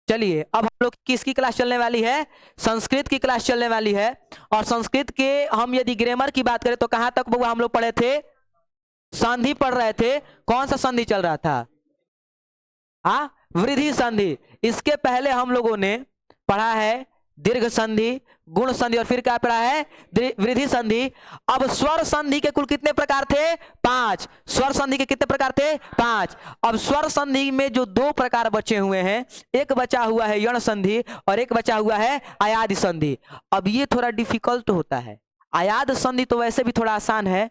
चलिए अब हम लोग किसकी क्लास चलने वाली है? संस्कृत की क्लास चलने वाली है। और संस्कृत के हम यदि ग्रामर की बात करें तो कहां तक बउआ हम लोग पढ़े थे? संधि पढ़ रहे थे। कौन सा संधि चल रहा था? हाँ, वृद्धि संधि। इसके पहले हम लोगों ने पढ़ा है दीर्घ संधि, गुण संधि, और फिर क्या पढ़ा है? वृद्धि संधि। अब स्वर संधि के कुल कितने प्रकार थे? 5। स्वर संधि के कितने प्रकार थे? 5। अब स्वर संधि में जो 2 प्रकार बचे हुए हैं, एक बचा हुआ है यण संधि और एक बचा हुआ है आयाद संधि। अब ये थोड़ा डिफिकल्ट होता है। आयाद संधि तो वैसे भी थोड़ा आसान है।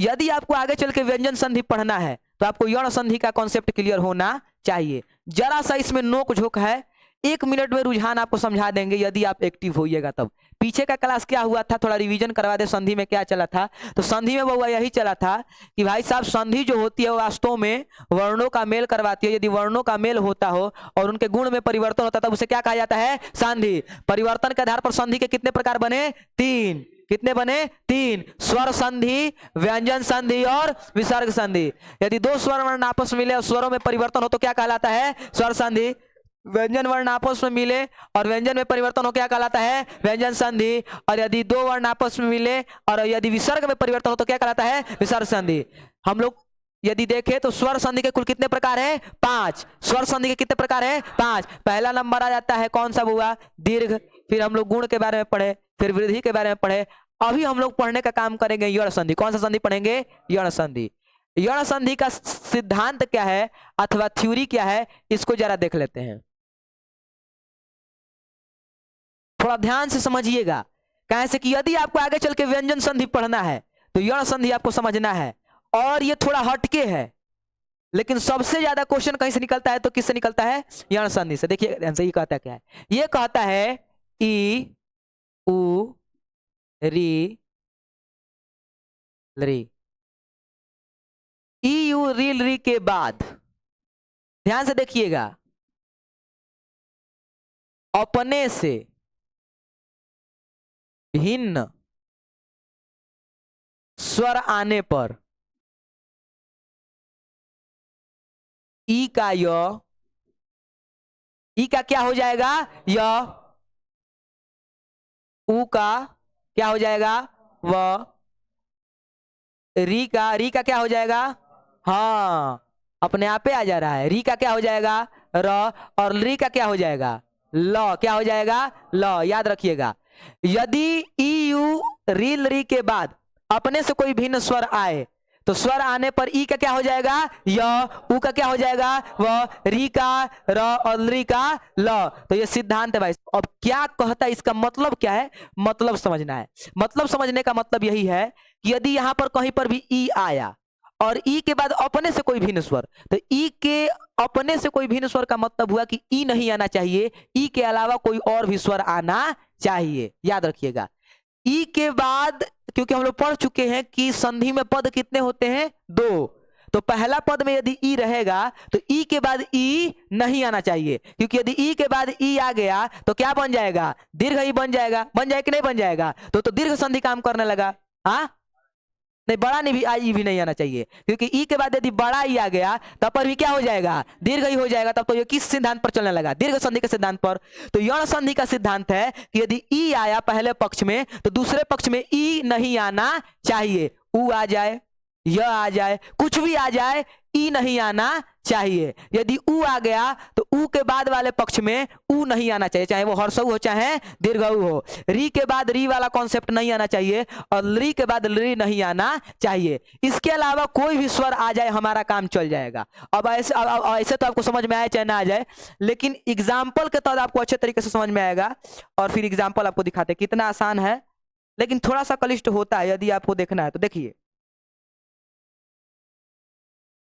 यदि आपको आगे चल के व्यंजन संधि पढ़ना है तो आपको यण संधि का कॉन्सेप्ट क्लियर होना चाहिए। जरा सा इसमें नोक झोंक है, 1 मिनट में रुझान आपको समझा देंगे यदि आप एक्टिव होइएगा तब। पीछे का क्लास क्या हुआ था, थोड़ा रिवीजन करवा दे। संधि में क्या चला था? तो संधि में बउआ यही चला था कि भाई साहब संधि जो होती है वो वास्तव में वर्णों का मेल करवाती है। यदि वर्णों का मेल होता हो और उनके गुण में परिवर्तन होता तब उसे क्या कहा जाता है? संधि। परिवर्तन के आधार पर संधि के कितने प्रकार बने? 3। कितने बने? 3। स्वर संधि, व्यंजन संधि और विसर्ग संधि। यदि 2 स्वर वर्ण आपस में मिले और स्वरों में परिवर्तन हो तो क्या कहलाता है? स्वर संधि। व्यंजन वर्ण आपस में मिले और व्यंजन में परिवर्तन हो क्या कहलाता है? व्यंजन संधि। और यदि 2 वर्ण आपस में मिले और यदि विसर्ग में परिवर्तन हो तो क्या कहलाता है? विसर्ग संधि। हम लोग यदि देखें तो स्वर संधि के कुल कितने प्रकार है? 5। स्वर संधि के कितने प्रकार है? 5। पहला नंबर आ जाता है कौन सा हुआ? दीर्घ। फिर हम लोग गुण के बारे में पढ़े, फिर वृद्धि के बारे में पढ़े। अभी हम लोग पढ़ने का काम करेंगे यण संधि। कौन सा संधि पढ़ेंगे? यण संधि। यण संधि का सिद्धांत क्या है अथवा थ्योरी क्या है, इसको जरा देख लेते हैं। थोड़ा ध्यान से समझिएगा, कैसे कि यदि आपको आगे चल के व्यंजन संधि पढ़ना है तो यण संधि आपको समझना है। और ये थोड़ा हटके है, लेकिन सबसे ज्यादा क्वेश्चन कहीं से निकलता है तो किससे निकलता है? यण संधि से। देखिए ध्यान से, ये कहता है क्या है? ये कहता है ई उ री री। ई यू री के बाद ध्यान से देखिएगा, अपने से भिन्न स्वर आने पर ई का य, ई का क्या हो जाएगा? य। उ का क्या हो जाएगा? व। री का क्या हो जाएगा? हाँ, अपने आप पे आ जा रहा है। री का क्या हो जाएगा? र। और री का क्या हो जाएगा? ल। क्या हो जाएगा? ल। याद रखिएगा, यदि ई यू री के बाद अपने से कोई भिन्न स्वर आए तो स्वर आने पर ई का क्या हो जाएगा? य। उ का क्या हो जाएगा? व। री का र और री का ल। तो ये सिद्धांत है भाई। अब क्या कहता है, इसका मतलब क्या है? मतलब समझना है। मतलब समझने का मतलब यही है कि यदि यहां पर कहीं पर भी ई आया और ई के बाद अपने से कोई भिन्न स्वर, तो ई के अपने से कोई भिन्न स्वर का मतलब हुआ कि ई नहीं आना चाहिए, ई के अलावा कोई और भी स्वर आना चाहिए। याद रखिएगा, ई के बाद, क्योंकि हम लोग पढ़ चुके हैं कि संधि में पद कितने होते हैं? 2। तो पहला पद में यदि ई रहेगा तो ई के बाद ई नहीं आना चाहिए, क्योंकि यदि ई के बाद ई आ गया तो क्या बन जाएगा? दीर्घ ई बन जाएगा। बन जाए कि नहीं बन जाएगा? तो दीर्घ संधि काम करने लगा। हाँ, नहीं, बड़ा नहीं भी आई भी नहीं आना चाहिए, क्योंकि ई के बाद यदि बड़ा ई आ गया तब पर भी क्या हो जाएगा? दीर्घ ई हो जाएगा। तब तो ये किस सिद्धांत पर चलने लगा? दीर्घ संधि के सिद्धांत पर। तो यण संधि का सिद्धांत है कि यदि ई आया पहले पक्ष में तो दूसरे पक्ष में ई नहीं आना चाहिए। उ आ जाए, य आ जाए, कुछ भी आ जाए, ई नहीं आना चाहिए। यदि उ आ गया तो उ के बाद वाले पक्ष में उ नहीं आना चाहिए, चाहे वो हर्षऊ हो चाहे दीर्घऊ हो। री के बाद री वाला कॉन्सेप्ट नहीं आना चाहिए और री के बाद री नहीं आना चाहिए। इसके अलावा कोई भी स्वर आ जाए हमारा काम चल जाएगा। अब ऐसे तो आपको समझ में आए चाहे ना आ जाए, लेकिन एग्जाम्पल के तहत आपको अच्छे तरीके से समझ में आएगा। और फिर एग्जाम्पल आपको दिखाते हैं कितना आसान है, लेकिन थोड़ा सा क्लिष्ट होता है यदि आपको देखना है तो। देखिए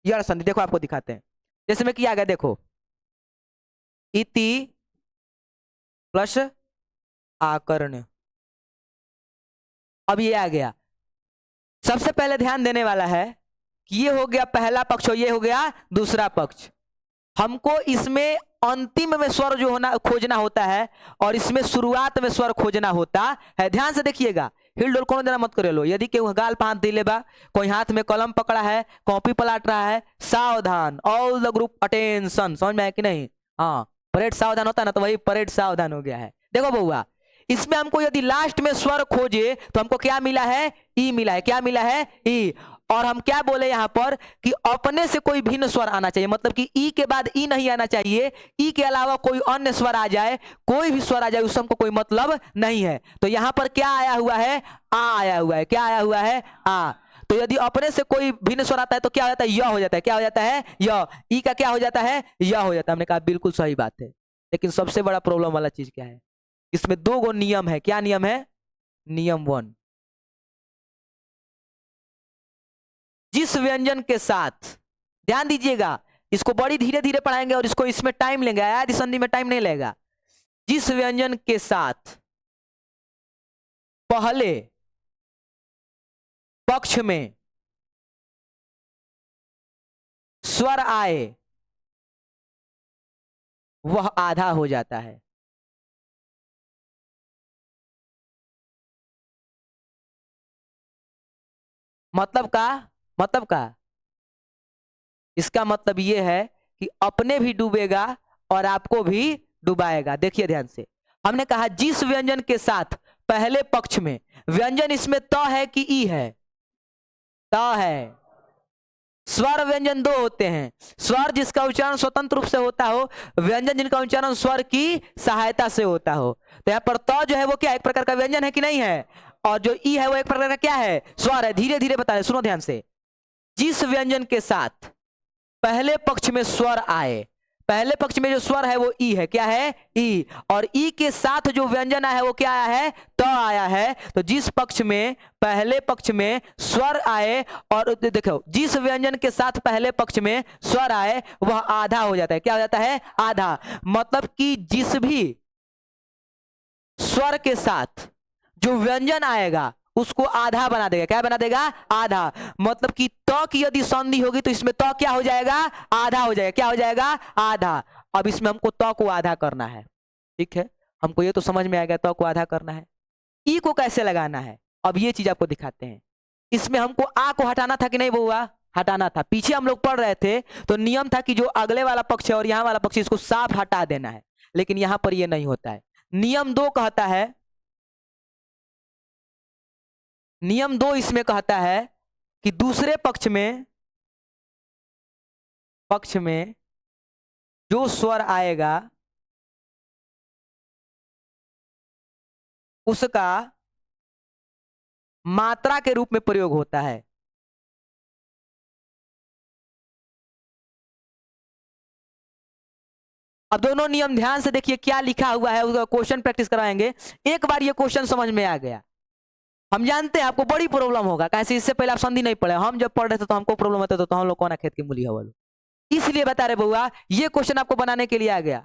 यण संधि देखो, आपको दिखाते हैं। जैसे में किया गया, देखो इति प्लस आकर्ण। अब ये आ गया। सबसे पहले ध्यान देने वाला है कि ये हो गया पहला पक्ष और ये हो गया दूसरा पक्ष। हमको इसमें अंतिम में स्वर जो होना खोजना होता है और इसमें शुरुआत में स्वर खोजना होता है। ध्यान से देखिएगा, हिल डोल कोनो देना मत करे लो। यदि केहू गाल पे हाथ दिले बा, कोई हाथ में कलम पकड़ा है, कॉपी पलट रहा है, सावधान, ऑल द ग्रुप अटेंशन। समझ में आया कि नहीं? हाँ, परेड सावधान होता है ना, तो वही परेड सावधान हो गया है। देखो बउआ, इसमें हमको यदि लास्ट में स्वर खोजे तो हमको क्या मिला है, ई मिला है। क्या मिला है, ई। और हम क्या बोले यहाँ पर कि अपने से कोई भिन्न स्वर आना चाहिए, मतलब कि ई के बाद ई नहीं आना चाहिए, ई के अलावा कोई अन्य स्वर आ जाए, कोई भी स्वर आ जाए, उससे हमको कोई मतलब नहीं है। तो यहाँ पर क्या आया हुआ है, आ आया हुआ है। क्या आया हुआ है, आ। तो यदि अपने से कोई भिन्न स्वर आता है तो क्या हो जाता है, य हो जाता है। क्या हो जाता है, य। ई का क्या हो जाता है, य हो जाता है। हमने कहा बिल्कुल सही बात है। लेकिन सबसे बड़ा प्रॉब्लम वाला चीज क्या है, इसमें 2 गो नियम है। क्या नियम है, नियम 1, जिस व्यंजन के साथ, ध्यान दीजिएगा, इसको बड़ी धीरे धीरे पढ़ाएंगे और इसको इसमें टाइम लेंगे, आयादी संधि में टाइम नहीं लगेगा। जिस व्यंजन के साथ पहले पक्ष में स्वर आए वह आधा हो जाता है। मतलब का इसका मतलब यह है कि अपने भी डूबेगा और आपको भी डुबाएगा। देखिए ध्यान से, हमने कहा जिस व्यंजन के साथ पहले पक्ष में, व्यंजन इसमें त है कि ई है, त है। स्वर व्यंजन 2 होते हैं, स्वर जिसका उच्चारण स्वतंत्र रूप से होता हो, व्यंजन जिनका उच्चारण स्वर की सहायता से होता हो। तो यहाँ पर त जो है वो क्या, एक प्रकार का व्यंजन है कि नहीं है, और जो ई है वो एक प्रकार का क्या है, स्वर है। धीरे धीरे बता रहे, सुनो ध्यान से। जिस व्यंजन के साथ पहले पक्ष में स्वर आए, पहले पक्ष में जो स्वर है वो ई है। क्या है, ई। और ई के साथ जो व्यंजन आया है वो क्या आया है, त आया है। तो जिस पक्ष में, पहले पक्ष में स्वर आए, और देखो जिस व्यंजन के साथ पहले पक्ष में स्वर आए वह आधा हो जाता है। क्या हो जाता है, आधा। मतलब कि जिस भी स्वर के साथ जो व्यंजन आएगा उसको आधा बना देगा। क्या बना देगा, आधा। मतलब कि त की यदि संधि होगी तो इसमें त क्या हो जाएगा, आधा हो जाएगा। क्या हो जाएगा, आधा। अब इसमें हमको त को आधा करना है, ठीक है। हमको ये तो समझ में आ गया, त को आधा करना है। ई को कैसे लगाना है, अब ये चीज आपको दिखाते हैं। इसमें हमको आ को हटाना था कि नहीं बउआ, हटाना था। पीछे हम लोग पढ़ रहे थे तो नियम था कि जो अगले वाला पक्ष है और यहाँ वाला पक्ष, इसको साफ हटा देना है। लेकिन यहाँ पर ये नहीं होता है। नियम 2 कहता है, नियम 2 इसमें कहता है कि दूसरे पक्ष में जो स्वर आएगा उसका मात्रा के रूप में प्रयोग होता है। अब दोनों नियम ध्यान से देखिए क्या लिखा हुआ है, उसका क्वेश्चन प्रैक्टिस कराएंगे। एक बार ये क्वेश्चन समझ में आ गया, हम जानते हैं आपको बड़ी प्रॉब्लम होगा, कैसे इससे पहले आप संधि नहीं पढ़े। हम जब पढ़ रहे थे तो हमको प्रॉब्लम होता था, तो हम लोग कौन खेत की मूली हवा, इसलिए बता रहे बउआ, ये क्वेश्चन आपको बनाने के लिए आ गया।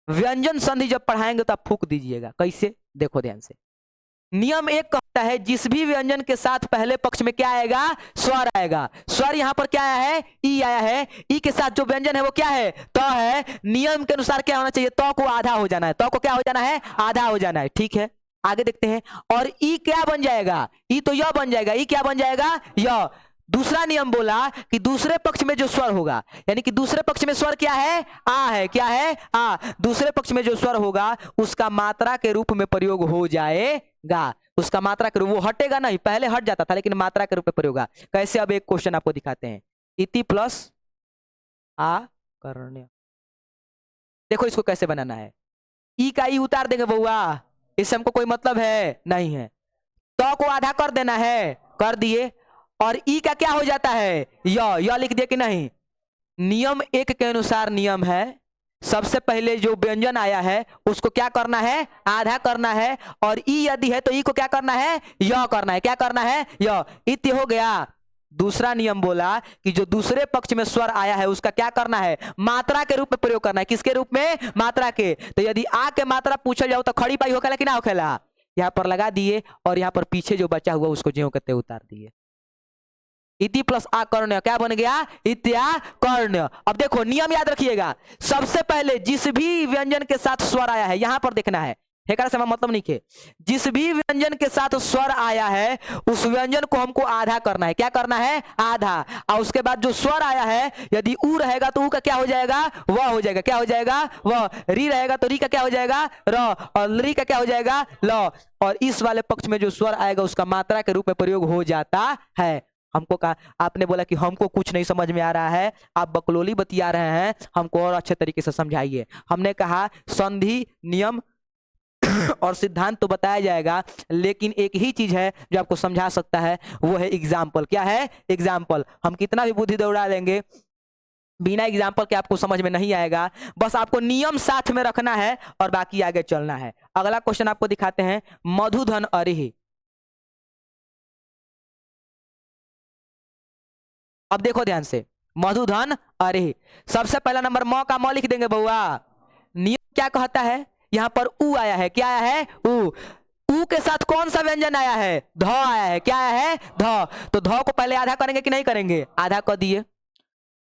व्यंजन संधि जब पढ़ाएंगे तो आप फूक दीजिएगा। कैसे, देखो ध्यान से। नियम 1 कहता है जिस भी व्यंजन के साथ पहले पक्ष में क्या आएगा, स्वर आएगा। स्वर यहां पर क्या आया है, ई आया है। ई के साथ जो व्यंजन है वो क्या है, त है। नियम के अनुसार क्या होना चाहिए, त को आधा हो जाना है। त को क्या हो जाना है, आधा हो जाना है, ठीक है। आगे देखते हैं। और ई क्या बन जाएगा, ई तो य बन जाएगा। ई क्या बन जाएगा, य। दूसरा नियम बोला कि दूसरे पक्ष में जो स्वर होगा, यानी कि दूसरे पक्ष में स्वर क्या है, आ है। क्या है, आ। दूसरे पक्ष में जो स्वर होगा उसका मात्रा के रूप में प्रयोग हो जाएगा। उसका मात्रा के रूप, वो हटेगा नहीं, पहले हट जाता था लेकिन मात्रा के रूप में प्रयोग होगा। कैसे, अब एक क्वेश्चन आपको दिखाते हैं। इति प्लस आ करण्य, देखो इसको कैसे बनाना है। ई का ई उतार देंगे बउआ, इससे हमको कोई मतलब है नहीं है। तो को आधा कर देना है, कर दिए। और ई का क्या हो जाता है, य लिख दिया कि नहीं। नियम 1 के अनुसार नियम है, सबसे पहले जो व्यंजन आया है उसको क्या करना है, आधा करना है। और ई यदि है तो ई को क्या करना है, य करना है। क्या करना है, य। इति हो गया। दूसरा नियम बोला कि जो दूसरे पक्ष में स्वर आया है उसका क्या करना है, मात्रा के रूप में प्रयोग करना है। किसके रूप में, मात्रा के। तो यदि आ के मात्रा पूछल जाओ तो खड़ी पाई होखेला कि ना होखेला, यहाँ पर लगा दिए और यहाँ पर पीछे जो बचा हुआ उसको ज्यों कहते उतार दिए। इति प्लस आ कर्ण क्या बन गया, इत्या कर्ण। अब देखो नियम याद रखिएगा, सबसे पहले जिस भी व्यंजन के साथ स्वर आया है यहां पर देखना है, हेकर से मतलब नहीं के, जिस भी व्यंजन के साथ स्वर आया है उस व्यंजन को हमको आधा करना है। क्या करना है? आधा। और उसके बाद जो स्वर आया है, यदि ऊ रहेगा तो ऊ का क्या हो जाएगा? व हो जाएगा। क्या हो जाएगा? व। री रहेगा तो री का क्या हो जाएगा? र। और री का क्या हो जाएगा? ल। और इस वाले पक्ष में जो स्वर आएगा उसका मात्रा के रूप में प्रयोग हो जाता है। हमको कहा, आपने बोला कि हमको कुछ नहीं समझ में आ रहा है, आप बकलोली बतिया रहे हैं, हमको और अच्छे तरीके से समझाइए। हमने कहा संधि, नियम और सिद्धांत तो बताया जाएगा, लेकिन एक ही चीज है जो आपको समझा सकता है, वो है एग्जाम्पल। क्या है? एग्जाम्पल। हम कितना भी बुद्धि दौड़ा लेंगे, बिना एग्जाम्पल के आपको समझ में नहीं आएगा। बस आपको नियम साथ में रखना है और बाकी आगे चलना है। अगला क्वेश्चन आपको दिखाते हैं, मधुधन अरिहि। अब देखो ध्यान से, मधुधन अरिहि। सबसे पहला नंबर म का म लिख देंगे बउआ। नियम क्या कहता है? यहां पर ऊ आया है। क्या आया है? ऊ। ऊ के साथ कौन सा व्यंजन आया है? ध आया है। क्या आया है? ध। तो ध को पहले आधा करेंगे कि नहीं करेंगे? आधा कर दिए।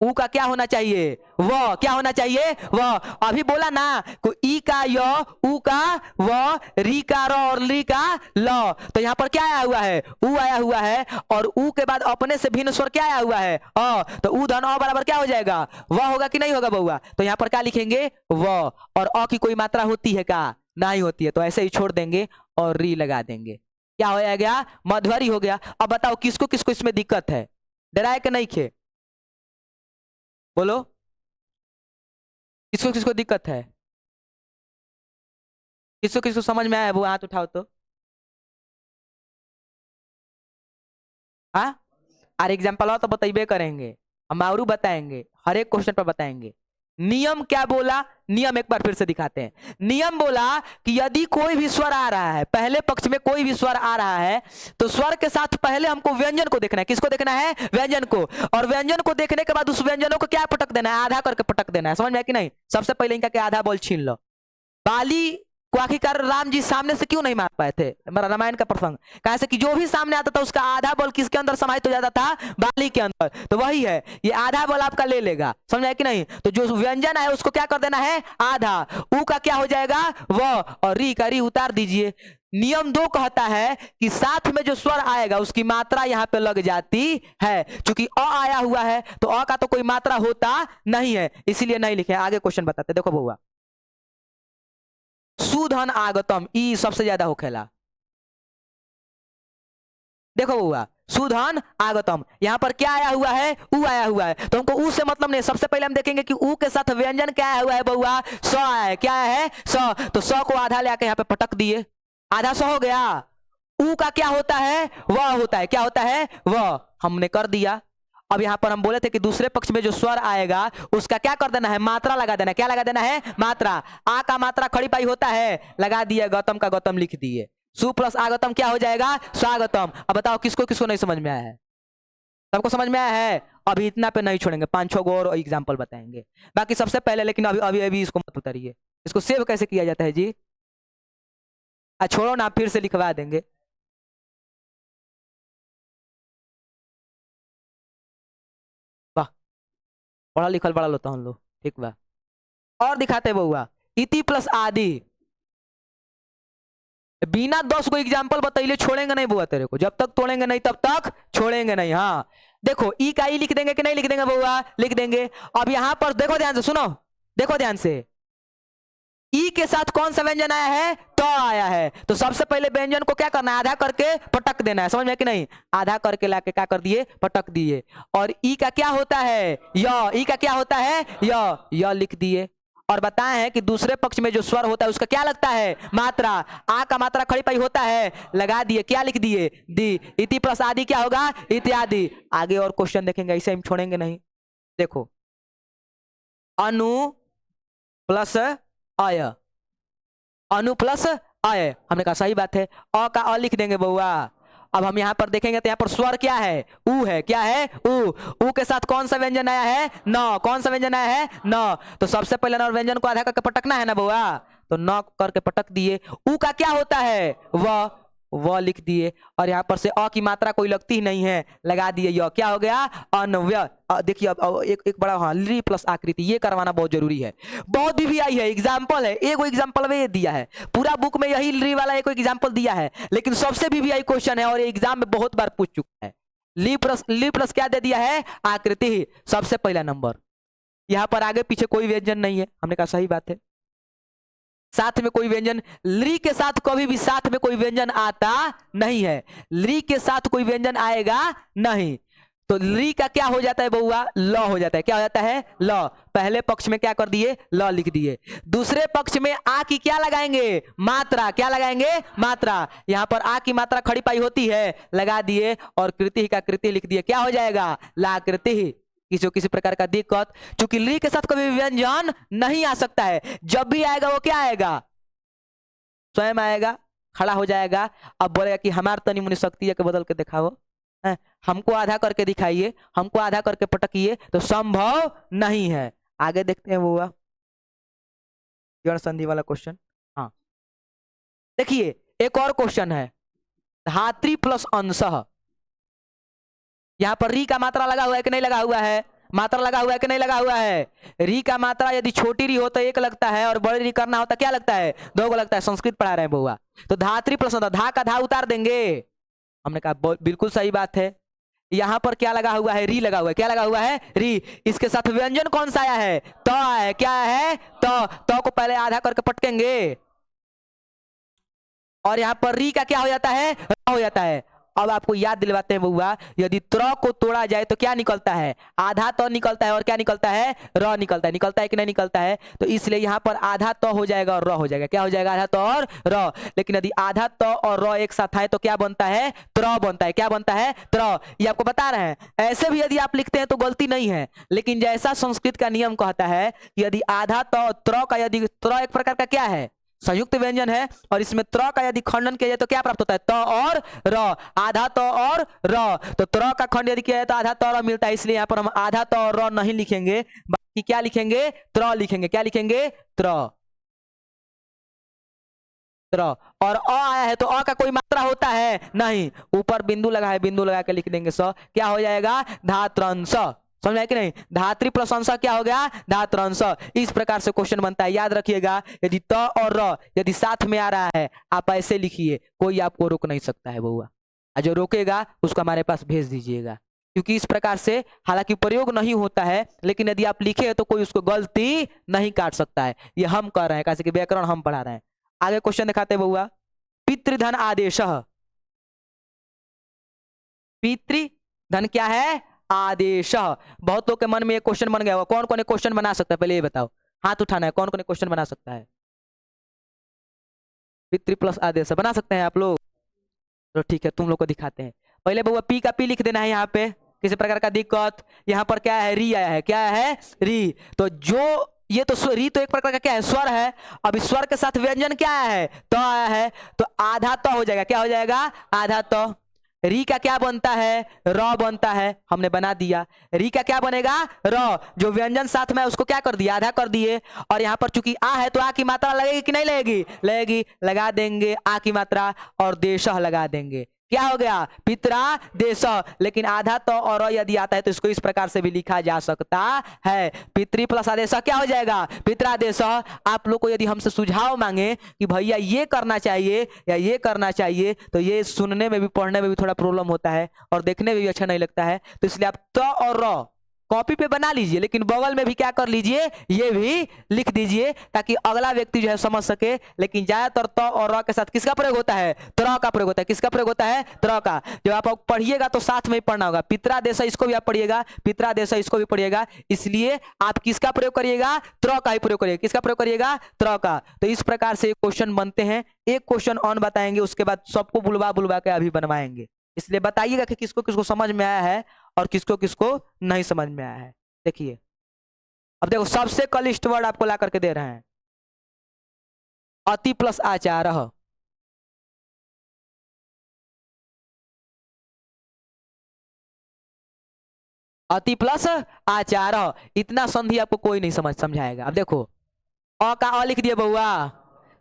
ऊ का क्या होना चाहिए? व। क्या होना चाहिए? व। अभी बोला ना, को ई का य, ऊ का व, री का र और ली का ल। तो यहाँ पर क्या आया हुआ है? ऊ आया हुआ है। और ऊ के बाद अपने से भिन्न स्वर क्या आया हुआ है? अ। तो ऊ धन अ बराबर क्या हो जाएगा? व होगा कि नहीं होगा बउआ? तो यहाँ पर क्या लिखेंगे? व। और अ की कोई मात्रा होती है क्या? नहीं होती है, तो ऐसे ही छोड़ देंगे और री लगा देंगे। क्या हो गया? मध्वरी हो गया। अब बताओ किसको किसको इसमें दिक्कत है? डराए कि नहीं खे? बोलो, किसको किसको दिक्कत है? किसको किसको समझ में आया वो हाथ उठाओ तो। हाँ, और एग्जाम्पल हो तो बताइए करेंगे, हम और बताएंगे, हर एक क्वेश्चन पर बताएंगे। नियम क्या बोला? नियम एक बार फिर से दिखाते हैं। नियम बोला कि यदि कोई भी स्वर आ रहा है, पहले पक्ष में कोई भी स्वर आ रहा है, तो स्वर के साथ पहले हमको व्यंजन को देखना है। किसको देखना है? व्यंजन को। और व्यंजन को देखने के बाद उस व्यंजनों को क्या पटक देना है? आधा करके पटक देना है। समझ में आया कि नहीं? सबसे पहले इनका क्या, आधा बोल छीन लो। बाली को आखिरकार राम जी सामने से क्यों नहीं मार पाए थे? मेरा रामायण का प्रसंग, कहा से कि जो भी सामने आता था उसका आधा बल किसके अंदर समाहित हो जाता था? बाली के अंदर। तो वही है, ये आधा बल आपका ले लेगा। समझा कि नहीं? तो जो व्यंजन है उसको क्या कर देना है? आधा। ऊ का क्या हो जाएगा? व। और री का री उतार दीजिए। नियम 2 कहता है कि साथ में जो स्वर आएगा उसकी मात्रा यहाँ पे लग जाती है। चूंकि अ आया हुआ है तो अ का तो कोई मात्रा होता नहीं है, इसीलिए नहीं लिखे। आगे क्वेश्चन बताते, देखो बउआ। सुधन आगतम, ई सबसे ज्यादा होखेला। देखो बउआ, सुधन आगतम, यहां पर क्या आया हुआ है? ऊ आया हुआ है। तो हमको ऊ से मतलब नहीं, सबसे पहले हम देखेंगे कि ऊ के साथ व्यंजन क्या आया हुआ है बउआ? स आया है। क्या आया है? स। तो स को आधा लेके यहाँ पे पटक दिए, आधा स हो गया। ऊ का क्या होता है? वह होता है। क्या होता है? वह। हमने कर दिया। अब यहाँ पर हम बोले थे कि दूसरे पक्ष में जो स्वर आएगा उसका क्या कर देना है? मात्रा लगा देना है। क्या लगा देना है? मात्रा। आ का मात्रा खड़ी पाई होता है, लगा दिया। गौतम का गौतम लिख दिए। सु प्लस आगतम क्या हो जाएगा? स्वागतम। अब बताओ किसको किसको नहीं समझ में आया है? सबको समझ में आया है? अभी इतना पे नहीं छोड़ेंगे, 5-6 गो और एग्जाम्पल बताएंगे। बाकी सबसे पहले, लेकिन अभी अभी अभी इसको मत उतारिए। इसको सेव कैसे किया जाता है जी? छोड़ो ना, फिर से लिखवा देंगे। वाह, पढ़ा लिखल बड़ा लोता हम लोग, ठीक बा। और दिखाते बउआ, इति प्लस आदि। बिना 10 को एग्जाम्पल बताइए छोड़ेंगे नहीं बुआ तेरे को, जब तक तोड़ेंगे नहीं तब तक छोड़ेंगे नहीं। हाँ देखो, ई का ई लिख देंगे कि नहीं लिख देंगे बुआ? लिख देंगे। अब यहां पर देखो ध्यान से, सुनो, देखो ध्यान से। ई के साथ कौन सा व्यंजन आया है? तो आया है। तो सबसे पहले व्यंजन को क्या करना है? आधा करके पटक देना है। समझ में कि नहीं? आधा करके लाके क्या कर दिए? पटक दिए। और ई का क्या होता है? य। ई का क्या होता है? य लिख दिए। और बताए हैं कि दूसरे पक्ष में जो स्वर होता है उसका क्या लगता है? मात्रा। आ का मात्रा खड़ी पाई होता है, लगा दिए। क्या लिख दिए? दी। इति प्लस आदि क्या होगा? इत्यादि। आगे और क्वेश्चन देखेंगे, ऐसे हम छोड़ेंगे नहीं। देखो, अनु प्लस अय, अनु प्लस अय, हमने कहा सही बात है। अ का अ लिख देंगे बउआ। अब हम यहाँ पर देखेंगे तो यहाँ पर स्वर क्या है? ऊ है। क्या है? ऊ। ऊ के साथ कौन सा व्यंजन आया है? न। कौन सा व्यंजन आया है? न। तो सबसे पहले न व्यंजन को आधा करके पटकना है ना बउआ, तो न करके पटक दिए। ऊ का क्या होता है? व। व लिख दिए, और यहाँ पर से अ की मात्रा कोई लगती ही नहीं है, लगा दिए य, क्या हो गया अन्वय। देखिए अब एक बड़ा, हाँ, ली प्लस आकृति, ये करवाना बहुत जरूरी है। बहुत भी आई है, एग्जाम्पल है, एक एग्जाम्पल में ये दिया है, पूरा बुक में यही ली वाला एक एग्जाम्पल दिया है, लेकिन सबसे भी आई क्वेश्चन है और एग्जाम में बहुत बार पूछ चुका है। ली प्लस क्या दे दिया है, आकृति, सबसे पहला नंबर। यहाँ पर आगे पीछे कोई व्यंजन नहीं है, हमने कहा सही बात है, साथ में कोई व्यंजन, ली के साथ कभी भी साथ में कोई व्यंजन आता नहीं है, ली के साथ कोई व्यंजन आएगा नहीं, तो ली का क्या हो जाता है बउआ, ल हो जाता है, क्या हो जाता है, ल। पहले पक्ष में क्या कर दिए, ल लिख दिए, दूसरे पक्ष में आ की क्या लगाएंगे, मात्रा, क्या लगाएंगे, मात्रा, यहां पर आ की मात्रा खड़ी पाई होती है, लगा दिए, और कृति का कृति लिख दिए, क्या हो जाएगा, लाकृति। किसी किसी प्रकार का दिक्कत, चूंकि ली के साथ कभी व्यंजन नहीं आ सकता है, जब भी आएगा वो क्या आएगा, स्वयं आएगा, खड़ा हो जाएगा। अब बोलेगा कि हमारे तनी मुनी शक्ति है कि बदल के दिखाओ, हमको आधा करके दिखाइए, हमको आधा करके पटकिए, तो संभव नहीं है। आगे देखते हैं वो जड़ संधि वाला क्वेश्चन। हाँ देखिए एक और क्वेश्चन है, धात्री प्लस अंशः, यहाँ पर री का मात्रा लगा हुआ है कि नहीं लगा हुआ है, मात्रा लगा हुआ है कि नहीं लगा हुआ है, री का मात्रा यदि छोटी री हो तो एक लगता है, और बड़ी री करना होता क्या लगता है, दो को लगता है, संस्कृत पढ़ा रहे हैं बुआ। तो धात्री प्लस धा का धा उतार देंगे, हमने कहा बिल्कुल सही बात है। यहाँ पर क्या लगा हुआ है, री लगा हुआ है, क्या लगा हुआ है, री, इसके साथ व्यंजन कौन सा आया है, तो आया है, क्या है, तो को पहले आधा करके पटकेंगे, और यहाँ पर री का क्या हो जाता है, हो जाता है। अब आपको याद दिलवाते हैं बउआ, यदि त्र को तोड़ा जाए तो क्या निकलता है, आधा तो निकलता है, और क्या निकलता है, र निकलता है, निकलता है कि नहीं निकलता है, तो इसलिए यहाँ पर आधा तो हो जाएगा और र हो जाएगा, क्या हो जाएगा, आधा तो और र। लेकिन यदि आधा तो और र एक साथ आए तो क्या बनता है, त्र बनता है, क्या बनता है, त्र। ये आपको बता रहे हैं, ऐसे भी यदि आप लिखते हैं तो गलती नहीं है, लेकिन जैसा संस्कृत का नियम कहता है कि यदि आधा तो त्र का, यदि त्र एक प्रकार का क्या है, संयुक्त व्यंजन है, और इसमें त्र का यदि खंडन किया जाए तो क्या प्राप्त होता है, त और र, आधा त और र, तो त्र का खंड यदि किया जाए तो आधा त र मिलता है, इसलिए यहाँ पर हम आधा त और र नहीं लिखेंगे, बाकी क्या लिखेंगे, त्र लिखेंगे, क्या लिखेंगे, त्र, त्र। और अ आया है तो अ का कोई मात्रा होता है नहीं, ऊपर बिंदु लगा है, बिंदु लगा के लिख देंगे स, क्या हो जाएगा, धात्रंश, समझ आया कि नहीं, धात्री प्लस अंश क्या हो गया, धात्रंश। इस प्रकार से क्वेश्चन बनता है, याद रखिएगा, यदि त और र यदि साथ में आ रहा है, आप ऐसे लिखिए, कोई आपको रोक नहीं सकता है बउआ, जो रोकेगा उसको हमारे पास भेज दीजिएगा, क्योंकि इस प्रकार से हालांकि प्रयोग नहीं होता है, लेकिन यदि आप लिखे तो कोई उसको गलती नहीं काट सकता है, ये हम कर रहे हैं, कैसे कि व्याकरण हम पढ़ा रहे हैं। आगे क्वेश्चन दिखाते बउआ, पितृधन आदेश, पितृधन क्या है, आदेश। बहुत लोग के मन में एक क्वेश्चन बन गया होगा, कौन कौन एक क्वेश्चन बना सकता है, पहले ये बताओ, हाथ उठाना है, कौन कौन एक क्वेश्चन बना सकता है, पितृ प्लस आदेश बना सकते हैं आप लोग, तो ठीक है तुम लोग को दिखाते हैं। पहले बउआ पी का पी लिख देना है, यहाँ पे किसी प्रकार का दिक्कत, यहाँ पर क्या है, री आया है, क्या है, री, तो जो ये तो री तो एक प्रकार का क्या है, स्वर है, अब इस स्वर के साथ व्यंजन क्या आया है, तो आया है, तो आधा तो हो जाएगा, क्या हो जाएगा, आधा तो। री का क्या बनता है, र बनता है, हमने बना दिया, री का क्या बनेगा, र, जो व्यंजन साथ में उसको क्या कर दिया, आधा कर दिए, और यहाँ पर चूंकि आ है तो आ की मात्रा लगेगी कि नहीं लगेगी, लगेगी, लगा देंगे आ की मात्रा, और देशः लगा देंगे, क्या हो गया, पितरा देश। लेकिन आधा तो और यदि आता है तो इसको इस प्रकार से भी लिखा जा सकता है, पितृ प्लस आदेश क्या हो जाएगा, पितरादेश। आप लोग को यदि हमसे सुझाव मांगे कि भैया ये करना चाहिए या ये करना चाहिए, तो ये सुनने में भी पढ़ने में भी थोड़ा प्रॉब्लम होता है और देखने में भी अच्छा नहीं लगता है, तो इसलिए आप त और र कॉपी पे बना लीजिए, लेकिन बगल में भी क्या कर लीजिए, ये भी लिख दीजिए, ताकि अगला व्यक्ति जो है समझ सके। लेकिन ज्यादातर त और र के साथ किसका प्रयोग होता है, त्र का प्रयोग होता है, किसका प्रयोग होता है, त्र का। जब आप पढ़िएगा तो साथ में ही पढ़ना होगा, पितरादेश इसको भी आप पढ़िएगा, पितरादेश इसको भी पढ़िएगा, इसलिए आप किसका प्रयोग करिएगा, त्र का ही प्रयोग करिएगा, किसका प्रयोग करिएगा, त्र का। तो इस प्रकार से क्वेश्चन बनते हैं, एक क्वेश्चन ऑन बताएंगे, उसके बाद सबको बुलवा बुलवा के अभी बनवाएंगे, इसलिए बताइएगा कि किसको किसको समझ में आया है और किसको किसको नहीं समझ में आया है। देखिए अब देखो, सबसे कलिष्ठ वर्ड आपको ला करके दे रहे हैं, अति प्लस आचारः, अति प्लस आचारः, इतना संधि आपको कोई नहीं समझाएगा। अब देखो, अ का अ लिख दिए बउआ,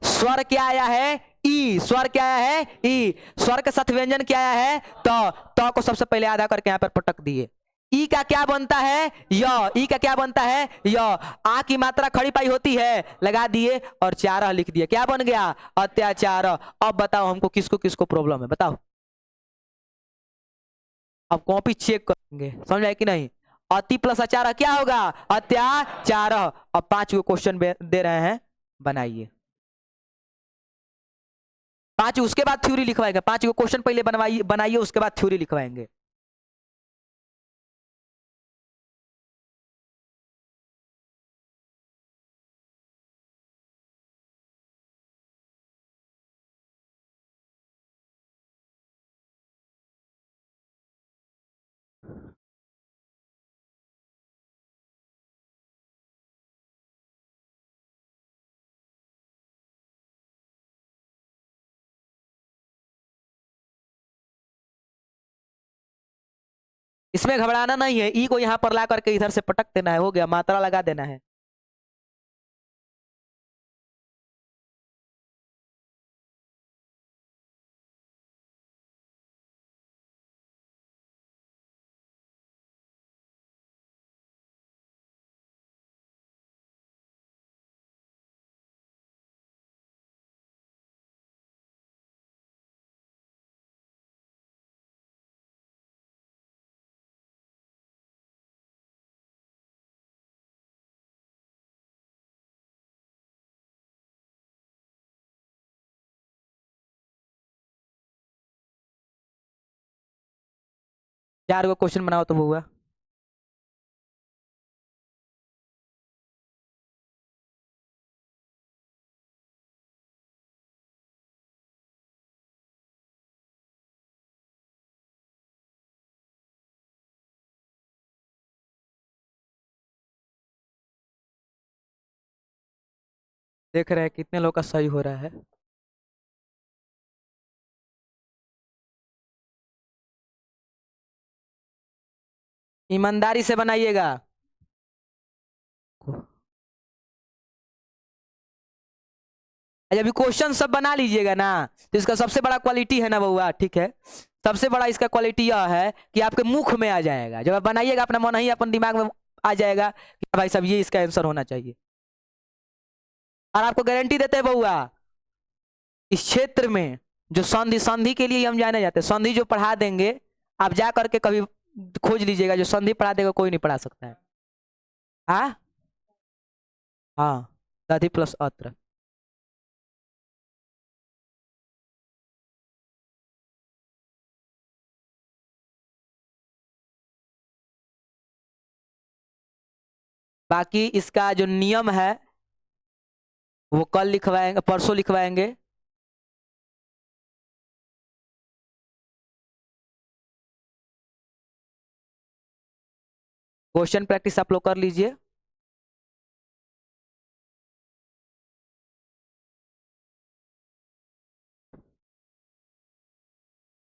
स्वर क्या आया है, ई, स्वर क्या आया है ई, स्वर के साथ व्यंजन क्या आया है तो को सबसे पहले आधा करके यहाँ पर पटक दिए। ई का क्या बनता है य, ई का क्या बनता है य, आ की मात्रा खड़ी पाई होती है, लगा दिए और चारह लिख दिए, क्या बन गया अत्याचार। अब बताओ हमको किसको किसको प्रॉब्लम है, बताओ। अब कॉपी चेक करेंगे, समझ आए कि नहीं। अति प्लस अचार क्या होगा अत्याचार। अब 5 को क्वेश्चन दे रहे हैं, बनाइए। 5 उसके बाद थ्योरी लिखवाएंगे, 5 को क्वेश्चन पहले बनवाइए बनाइए, उसके बाद थ्योरी लिखवाएंगे। इसमें घबराना नहीं है, ई को यहाँ पर ला करके इधर से पटक देना है, हो गया, मात्रा लगा देना है। चार को क्वेश्चन बनाओ तो हुआ। देख रहे हैं कितने लोग का सही हो रहा है। ईमानदारी से बनाइएगा। अभी क्वेश्चन सब बना लीजिएगा ना, तो इसका सबसे बड़ा क्वालिटी है ना बउआ, ठीक है, सबसे बड़ा इसका क्वालिटी यह है कि आपके मुख में आ जाएगा, जब आप बनाइएगा अपना मन ही अपन दिमाग में आ जाएगा कि भाई साहब ये इसका आंसर होना चाहिए। और आपको गारंटी देते हैं बउआ, इस क्षेत्र में जो संधि संधि के लिए हम जाने जाते हैं, संधि जो पढ़ा देंगे, आप जा करके कभी खोज लीजिएगा, जो संधि पढ़ा देगा कोई नहीं पढ़ा सकता है। हाँ हाँ, दधि प्लस अत्र। बाकी इसका जो नियम है वो कल लिखवाएंगे, परसों लिखवाएंगे। क्वेश्चन प्रैक्टिस आप लोग कर लीजिए।